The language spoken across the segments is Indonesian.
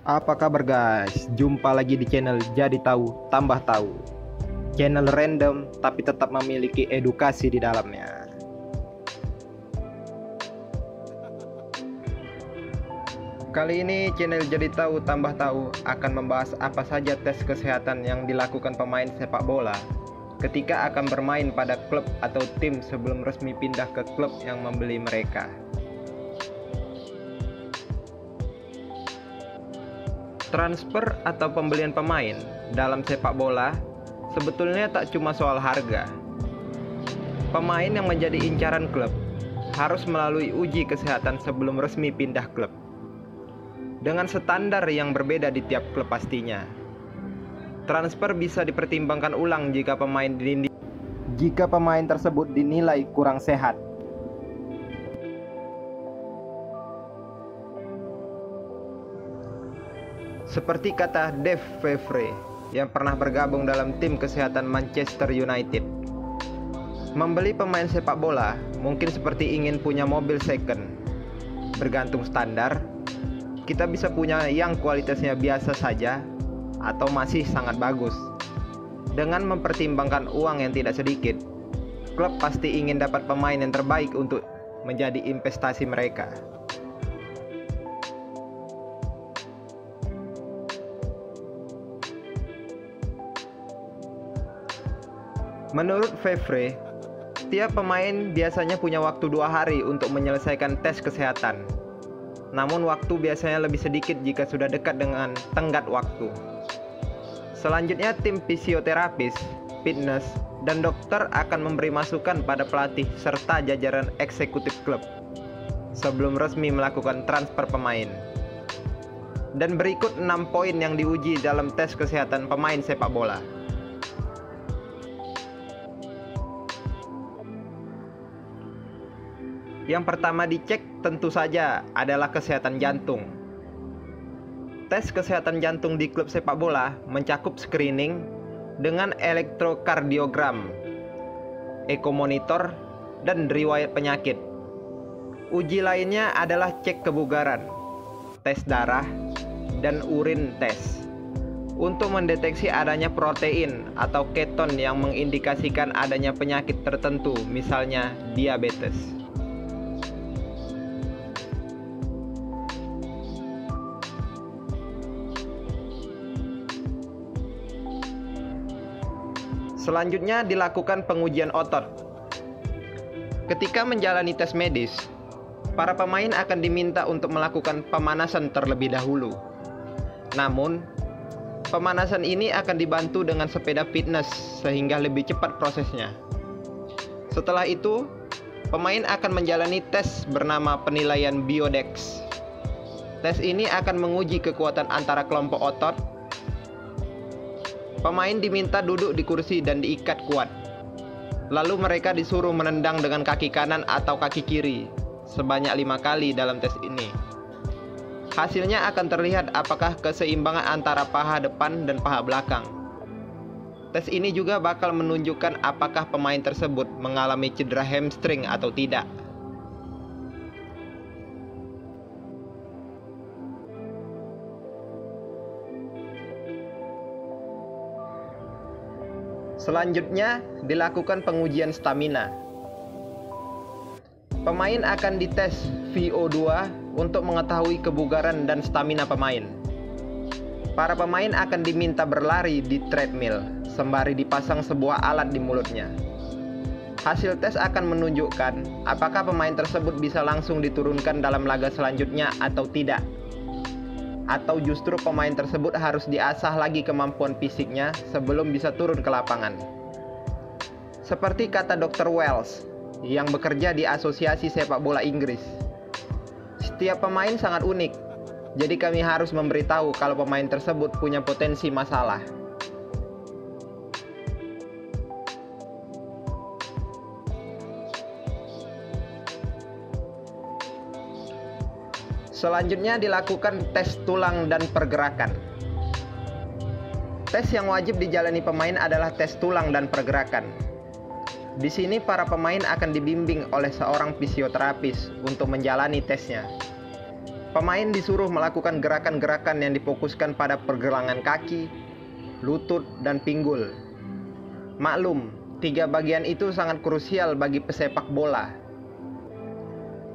Apa kabar guys? Jumpa lagi di channel Jadi Tahu Tambah Tahu. Channel random tapi tetap memiliki edukasi di dalamnya. Kali ini channel Jadi Tahu Tambah Tahu akan membahas apa saja tes kesehatan yang dilakukan pemain sepak bola ketika akan bermain pada klub atau tim sebelum resmi pindah ke klub yang membeli mereka. Transfer atau pembelian pemain dalam sepak bola sebetulnya tak cuma soal harga. Pemain yang menjadi incaran klub harus melalui uji kesehatan sebelum resmi pindah klub, dengan standar yang berbeda di tiap klub pastinya. Transfer bisa dipertimbangkan ulang jika pemain tersebut dinilai kurang sehat. Seperti kata Dave Favre yang pernah bergabung dalam tim kesehatan Manchester United, membeli pemain sepak bola mungkin seperti ingin punya mobil second. Bergantung standar, kita bisa punya yang kualitasnya biasa saja atau masih sangat bagus. Dengan mempertimbangkan uang yang tidak sedikit, klub pasti ingin dapat pemain yang terbaik untuk menjadi investasi mereka. Menurut Favre, tiap pemain biasanya punya waktu 2 hari untuk menyelesaikan tes kesehatan. Namun waktu biasanya lebih sedikit jika sudah dekat dengan tenggat waktu. Selanjutnya tim fisioterapis, fitness, dan dokter akan memberi masukan pada pelatih serta jajaran eksekutif klub sebelum resmi melakukan transfer pemain. Dan berikut 6 poin yang diuji dalam tes kesehatan pemain sepak bola. Yang pertama dicek tentu saja adalah kesehatan jantung. Tes kesehatan jantung di klub sepak bola mencakup screening dengan elektrokardiogram, ekomonitor, dan riwayat penyakit. Uji lainnya adalah cek kebugaran, tes darah, dan urin tes untuk mendeteksi adanya protein atau keton yang mengindikasikan adanya penyakit tertentu, misalnya diabetes. Selanjutnya dilakukan pengujian otot. Ketika menjalani tes medis, para pemain akan diminta untuk melakukan pemanasan terlebih dahulu. Namun, pemanasan ini akan dibantu dengan sepeda fitness sehingga lebih cepat prosesnya. Setelah itu, pemain akan menjalani tes bernama penilaian Biodex. Tes ini akan menguji kekuatan antara kelompok otot. Pemain diminta duduk di kursi dan diikat kuat. Lalu mereka disuruh menendang dengan kaki kanan atau kaki kiri sebanyak 5 kali dalam tes ini. Hasilnya akan terlihat apakah keseimbangan antara paha depan dan paha belakang. Tes ini juga bakal menunjukkan apakah pemain tersebut mengalami cedera hamstring atau tidak. Selanjutnya dilakukan pengujian stamina. Pemain akan dites VO2 untuk mengetahui kebugaran dan stamina pemain. Para pemain akan diminta berlari di treadmill sembari dipasang sebuah alat di mulutnya. Hasil tes akan menunjukkan apakah pemain tersebut bisa langsung diturunkan dalam laga selanjutnya atau tidak. Atau justru pemain tersebut harus diasah lagi kemampuan fisiknya sebelum bisa turun ke lapangan. Seperti kata Dr. Wells yang bekerja di Asosiasi Sepak Bola Inggris, setiap pemain sangat unik, jadi kami harus memberitahu kalau pemain tersebut punya potensi masalah. Selanjutnya dilakukan tes tulang dan pergerakan. Tes yang wajib dijalani pemain adalah tes tulang dan pergerakan. Di sini para pemain akan dibimbing oleh seorang fisioterapis untuk menjalani tesnya. Pemain disuruh melakukan gerakan-gerakan yang difokuskan pada pergelangan kaki, lutut, dan pinggul. Maklum, 3 bagian itu sangat krusial bagi pesepak bola.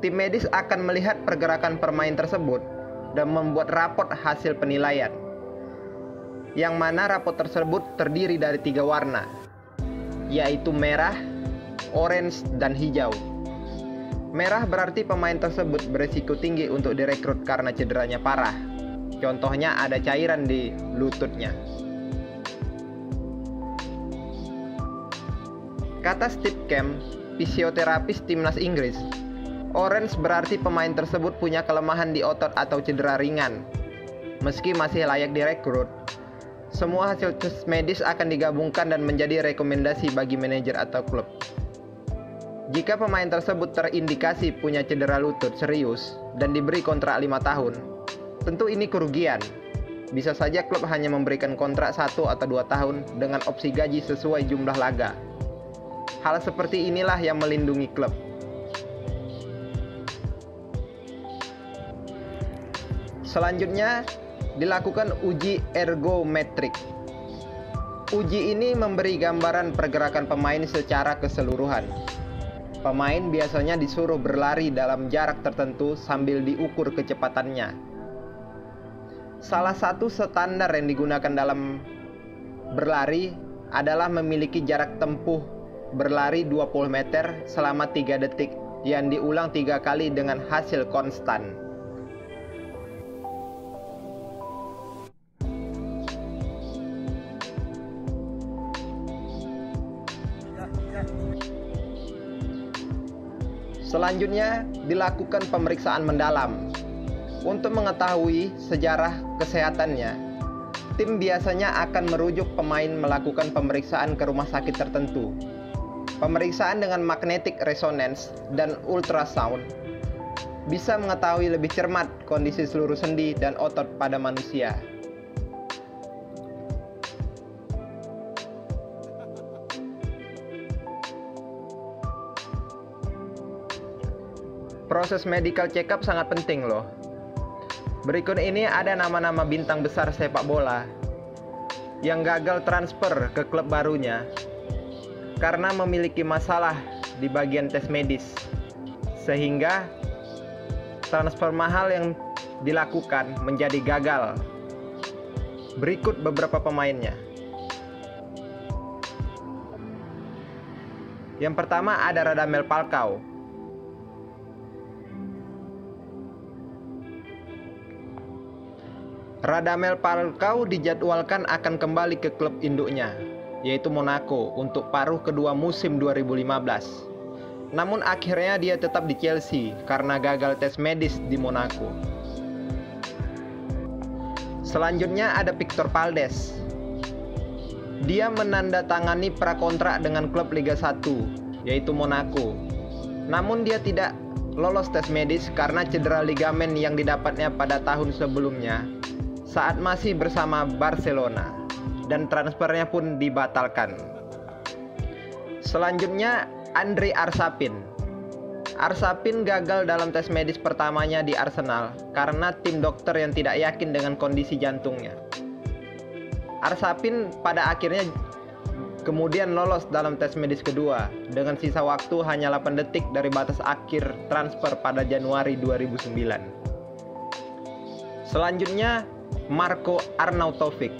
Tim medis akan melihat pergerakan pemain tersebut dan membuat rapot hasil penilaian, yang mana rapot tersebut terdiri dari 3 warna, yaitu merah, orange, dan hijau. Merah berarti pemain tersebut berisiko tinggi untuk direkrut karena cederanya parah. Contohnya ada cairan di lututnya. Kata Steve Kemp, fisioterapis timnas Inggris, orange berarti pemain tersebut punya kelemahan di otot atau cedera ringan. Meski masih layak direkrut, semua hasil tes medis akan digabungkan dan menjadi rekomendasi bagi manajer atau klub. Jika pemain tersebut terindikasi punya cedera lutut serius dan diberi kontrak 5 tahun, tentu ini kerugian. Bisa saja klub hanya memberikan kontrak 1 atau 2 tahun dengan opsi gaji sesuai jumlah laga. Hal seperti inilah yang melindungi klub. Selanjutnya, dilakukan uji ergometrik. Uji ini memberi gambaran pergerakan pemain secara keseluruhan. Pemain biasanya disuruh berlari dalam jarak tertentu sambil diukur kecepatannya. Salah satu standar yang digunakan dalam berlari adalah memiliki jarak tempuh berlari 20 meter selama 3 detik yang diulang 3 kali dengan hasil konstan. Selanjutnya, dilakukan pemeriksaan mendalam. Untuk mengetahui sejarah kesehatannya, tim biasanya akan merujuk pemain melakukan pemeriksaan ke rumah sakit tertentu. Pemeriksaan dengan magnetic resonance dan ultrasound bisa mengetahui lebih cermat kondisi seluruh sendi dan otot pada manusia. Proses medical check-up sangat penting loh. Berikut ini ada nama-nama bintang besar sepak bola yang gagal transfer ke klub barunya karena memiliki masalah di bagian tes medis, sehingga transfer mahal yang dilakukan menjadi gagal. Berikut beberapa pemainnya. Yang pertama ada Radamel Falcao. Radamel Falcao dijadwalkan akan kembali ke klub induknya, yaitu Monaco, untuk paruh kedua musim 2015. Namun akhirnya dia tetap di Chelsea karena gagal tes medis di Monaco. Selanjutnya ada Victor Valdes. Dia menandatangani prakontrak dengan klub Liga 1, yaitu Monaco. Namun dia tidak lolos tes medis karena cedera ligamen yang didapatnya pada tahun sebelumnya saat masih bersama Barcelona, dan transfernya pun dibatalkan. Selanjutnya, Andrei Arshavin. Arshavin gagal dalam tes medis pertamanya di Arsenal karena tim dokter yang tidak yakin dengan kondisi jantungnya. Arshavin pada akhirnya kemudian lolos dalam tes medis kedua dengan sisa waktu hanya 8 detik dari batas akhir transfer pada Januari 2009. Selanjutnya, Marco Arnautovic.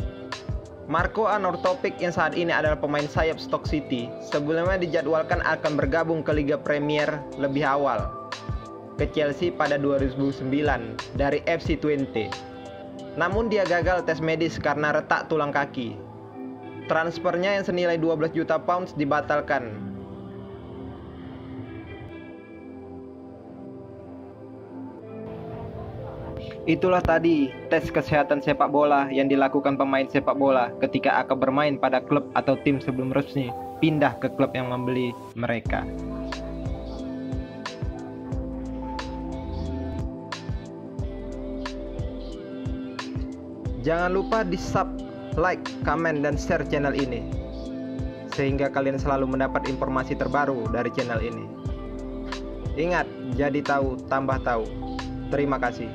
Marco Arnautovic yang saat ini adalah pemain sayap Stoke City, sebelumnya dijadwalkan akan bergabung ke Liga Premier lebih awal ke Chelsea pada 2009 dari FC Twente. Namun dia gagal tes medis karena retak tulang kaki. Transfernya yang senilai 12 juta pounds dibatalkan. Itulah tadi tes kesehatan sepak bola yang dilakukan pemain sepak bola ketika akan bermain pada klub atau tim sebelum resmi pindah ke klub yang membeli mereka. Jangan lupa di sub, like, komen, dan share channel ini sehingga kalian selalu mendapat informasi terbaru dari channel ini. Ingat, jadi tahu tambah tahu. Terima kasih.